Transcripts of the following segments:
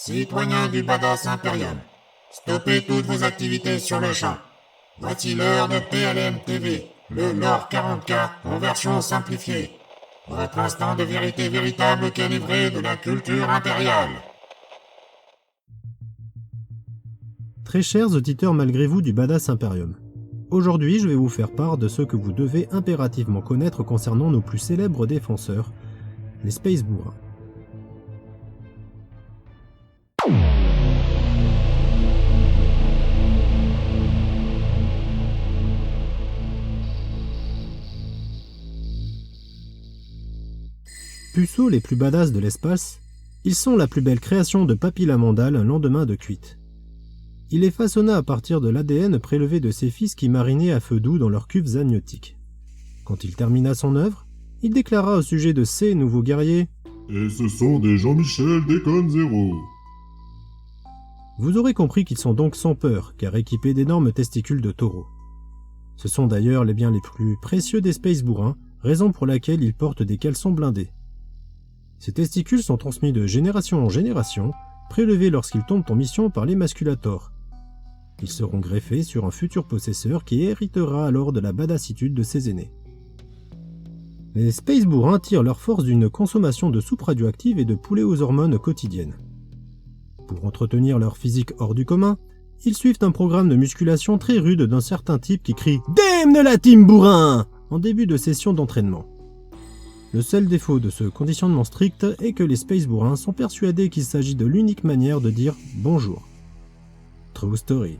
Citoyens du Badass Imperium, stoppez toutes vos activités sur le champ. Voici l'heure de PLM TV, le lore 40K en version simplifiée. Votre instant de vérité véritable calibré de la culture impériale. Très chers auditeurs malgré vous du Badass Imperium, aujourd'hui je vais vous faire part de ce que vous devez impérativement connaître concernant nos plus célèbres défenseurs, les Space Bourrins. Puceaux les plus badass de l'espace, ils sont la plus belle création de Papy Lamandal un lendemain de cuite. Il les façonna à partir de l'ADN prélevé de ses fils qui marinaient à feu doux dans leurs cuves amniotiques. Quand il termina son œuvre, il déclara au sujet de ces nouveaux guerriers « Et ce sont des Jean-Michel Déconne Zéro !» Vous aurez compris qu'ils sont donc sans peur, car équipés d'énormes testicules de taureau. Ce sont d'ailleurs les biens les plus précieux des Space Bourrins, raison pour laquelle ils portent des caleçons blindés. Ces testicules sont transmis de génération en génération, prélevés lorsqu'ils tombent en mission par les masculators. Ils seront greffés sur un futur possesseur qui héritera alors de la badassitude de ses aînés. Les Space Bourrins tirent leur force d'une consommation de soupe radioactive et de poulet aux hormones quotidiennes. Pour entretenir leur physique hors du commun, ils suivent un programme de musculation très rude d'un certain type qui crie « Dame de la team bourrin !» en début de session d'entraînement. Le seul défaut de ce conditionnement strict est que les Space Bourrins sont persuadés qu'il s'agit de l'unique manière de dire « bonjour ». True story.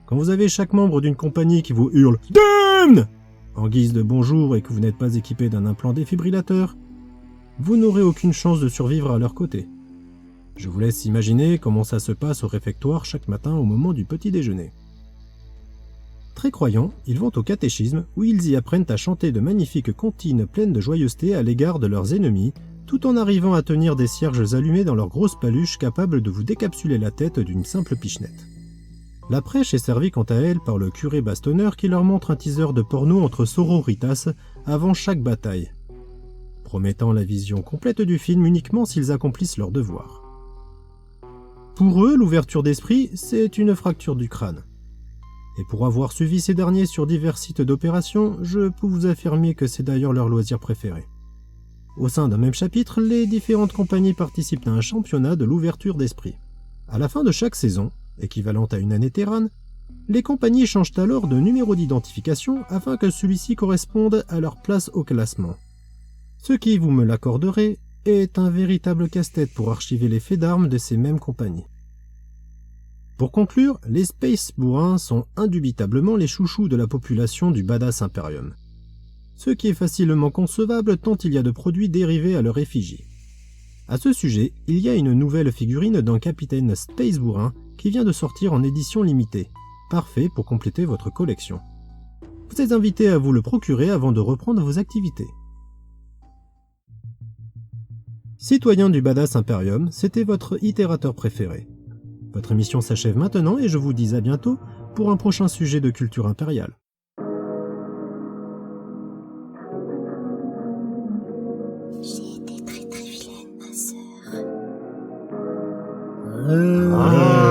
Quand vous avez chaque membre d'une compagnie qui vous hurle « Damn !» en guise de bonjour et que vous n'êtes pas équipé d'un implant défibrillateur, vous n'aurez aucune chance de survivre à leur côté. Je vous laisse imaginer comment ça se passe au réfectoire chaque matin au moment du petit déjeuner. Très croyants, ils vont au catéchisme où ils y apprennent à chanter de magnifiques comptines pleines de joyeuseté à l'égard de leurs ennemis, tout en arrivant à tenir des cierges allumés dans leurs grosses paluches capables de vous décapsuler la tête d'une simple pichenette. La prêche est servie quant à elle par le curé bastonneur qui leur montre un teaser de porno entre sororitas avant chaque bataille, promettant la vision complète du film uniquement s'ils accomplissent leur devoir. Pour eux, l'ouverture d'esprit, c'est une fracture du crâne. Et pour avoir suivi ces derniers sur divers sites d'opération, je peux vous affirmer que c'est d'ailleurs leur loisir préféré. Au sein d'un même chapitre, les différentes compagnies participent à un championnat de l'ouverture d'esprit. À la fin de chaque saison, équivalente à une année terrane, les compagnies changent alors de numéro d'identification afin que celui-ci corresponde à leur place au classement. Ce qui, vous me l'accorderez, est un véritable casse-tête pour archiver les faits d'armes de ces mêmes compagnies. Pour conclure, les Space Bourrins sont indubitablement les chouchous de la population du Badass Imperium. Ce qui est facilement concevable tant il y a de produits dérivés à leur effigie. À ce sujet, il y a une nouvelle figurine d'un capitaine Space Bourrin qui vient de sortir en édition limitée, parfait pour compléter votre collection. Vous êtes invité à vous le procurer avant de reprendre vos activités. Citoyens du Badass Imperium, c'était votre itérateur préféré. Votre émission s'achève maintenant et je vous dis à bientôt pour un prochain sujet de culture impériale. J'ai été très très vilaine, ma sœur. Ah.